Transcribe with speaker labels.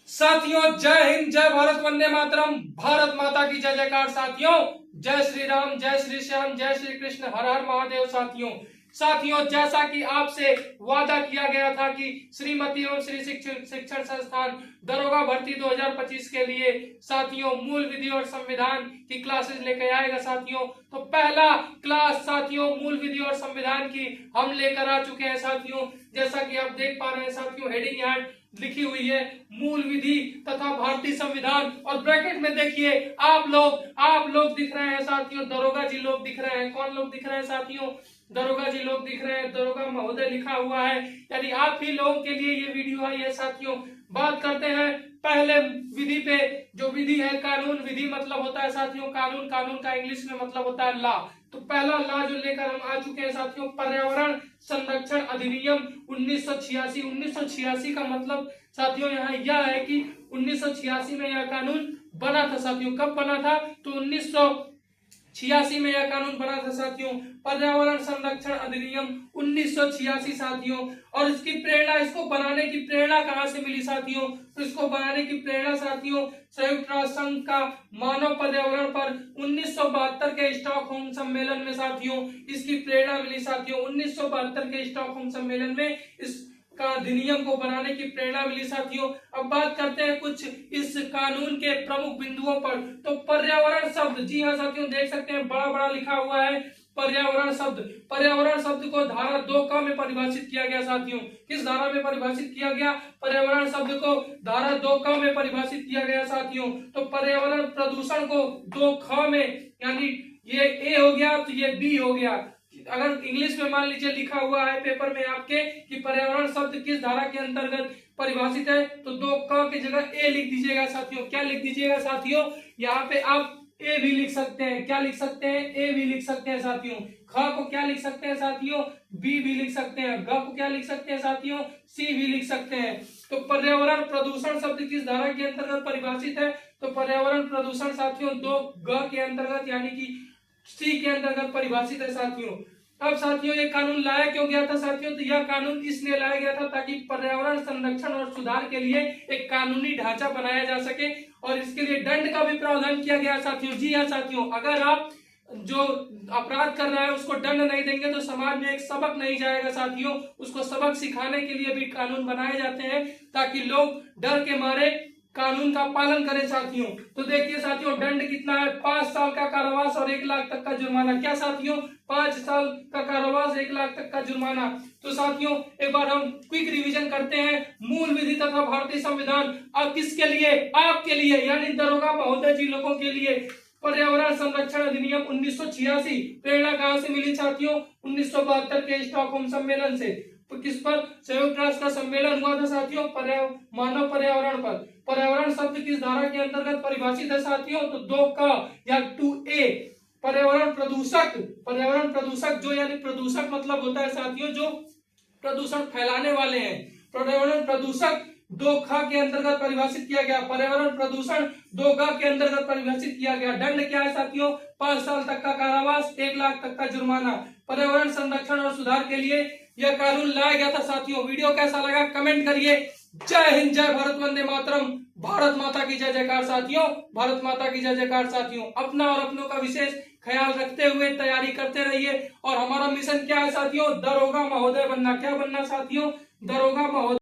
Speaker 1: साथियों जय हिंद, जय भारत, वंदे मातरम। भारत माता की जय जयकार। साथियों जय श्री राम, जय श्री श्याम, जय श्री कृष्ण, हर हर महादेव। साथियों जैसा कि आपसे वादा किया गया था कि श्रीमती एवं श्री शिक्षण संस्थान दरोगा भर्ती 2025 के लिए साथियों मूल विधि और संविधान की क्लासेस लेकर आएगा। साथियों तो पहला क्लास साथियों मूल विधि और संविधान की हम लेकर आ चुके हैं। साथियों जैसा कि आप देख पा रहे हैं साथियों, हेडिंग यहाँ लिखी हुई है मूल विधि तथा भारतीय संविधान, और ब्रैकेट में देखिए आप लोग दिख रहे हैं साथियों, दरोगा जी लोग दिख रहे हैं। कौन लोग दिख रहे हैं साथियों? दरोगा जी लोग दिख रहे हैं, दरोगा महोदय लिखा हुआ है, यानी आप ही लोगों के लिए ये वीडियो है। साथियों बात करते हैं पहले विधि पे। जो विधि है कानून, विधि मतलब होता है साथियों कानून, कानून का इंग्लिश में मतलब होता है लॉ। तो पहला लॉ जो लेकर हम आ चुके हैं साथियों, पर्यावरण संरक्षण अधिनियम 1986। 1986 का मतलब साथियों यहाँ यह है कि 1986 में यह कानून बना था। साथियों कब बना था? तो 1986 में यह कानून बना था साथियों, पर्यावरण संरक्षण अधिनियम 1986 साथियों। और इसकी प्रेरणा, इसको बनाने की प्रेरणा कहां से मिली साथियों? तो इसको बनाने की प्रेरणा साथियों संयुक्त राष्ट्र संघ का मानव पर्यावरण पर 1972 के स्टॉकहोम सम्मेलन में साथियों इसकी प्रेरणा मिली। साथियों 1972 के स्टॉकहोम सम्मेलन में इस का अधिनियम को बनाने की प्रेरणा मिली। साथियों अब बात करते हैं कुछ इस कानून के प्रमुख बिंदुओं पर। तो पर्यावरण शब्द, जी हाँ साथियों देख सकते हैं बड़ा बड़ा लिखा हुआ है पर्यावरण शब्द। पर्यावरण शब्द को धारा 2 क में परिभाषित किया गया साथियों। किस धारा में परिभाषित किया गया? पर्यावरण शब्द को धारा 2 क में परिभाषित किया गया साथियों। तो पर्यावरण प्रदूषण को 2 ख में, यानी ये ए हो गया तो ये बी हो गया। अगर इंग्लिश में मान लीजिए लिखा हुआ है पेपर में आपके कि पर्यावरण शब्द किस धारा के अंतर्गत परिभाषित है, तो 2 क की जगह ए लिख दीजिएगा साथियों। क्या लिख दीजिएगा साथियों? यहाँ पे आप ए भी लिख सकते हैं। क्या लिख सकते हैं? ए भी लिख सकते हैं साथियों। ख को क्या लिख सकते हैं साथियों? बी भी लिख सकते हैं। ग को क्या लिख सकते हैं साथियों? सी भी लिख सकते हैं। तो पर्यावरण प्रदूषण शब्द किस धारा के अंतर्गत परिभाषित है? तो पर्यावरण प्रदूषण साथियों 2 ग के अंतर्गत, यानी कि सी के अंतर्गत परिभाषित है साथियों। अब साथियों ये कानून लाया क्यों गया था साथियों? तो यह कानून इसलिए लाया गया था ताकि पर्यावरण संरक्षण और सुधार के लिए एक कानूनी ढांचा बनाया जा सके, और इसके लिए दंड का भी प्रावधान किया गया साथियों। जी हाँ साथियों, अगर आप जो अपराध कर रहा है उसको दंड नहीं देंगे तो समाज में एक सबक नहीं जाएगा साथियों। उसको सबक सिखाने के लिए भी कानून बनाए जाते हैं ताकि लोग डर के मारे कानून का पालन करें साथियों। तो देखिए साथियों दंड कितना है? 5 साल का कारावास और 1 लाख तक का जुर्माना। क्या साथियों? 5 साल का कारावास, 1 लाख तक का जुर्माना। तो साथियों एक बार हम क्विक रिवीजन करते हैं। मूल विधि तथा भारतीय संविधान अब किसके लिए? आपके लिए, यानी दरोगा महोदय जी लोगों के लिए। पर्यावरण संरक्षण अधिनियम 1986 प्रेरणा कहां से मिली साथियों? 1972 के स्टॉकहोम सम्मेलन से। तो किस पर? संयुक्त राष्ट्र का सम्मेलन हुआ था साथियों मानव पर्यावरण पर। पर्यावरण शब्द किस धारा के अंतर्गत परिभाषित है साथियों? तो 2 क या 2A। पर्यावरण प्रदूषक जो, यानी प्रदूषक मतलब होता है साथियों जो प्रदूषण फैलाने वाले हैं। पर्यावरण प्रदूषक 2 ख के अंतर्गत परिभाषित किया गया। पर्यावरण प्रदूषण 2 ग के अंतर्गत परिभाषित किया गया। दंड क्या है साथियों? 5 साल तक का कारावास, 1 लाख तक का जुर्माना। पर्यावरण संरक्षण और सुधार के लिए यह कानून लाया गया था साथियों। वीडियो कैसा लगा कमेंट करिए। जय हिंद, जय भारत, वंदे मातरम। भारत माता की जय जयकार साथियों, भारत माता की जय जयकार साथियों। अपना और अपनों का विशेष ख्याल रखते हुए तैयारी करते रहिए। और हमारा मिशन क्या है साथियों? दरोगा महोदय बनना। क्या बनना साथियों? दरोगा महोदय।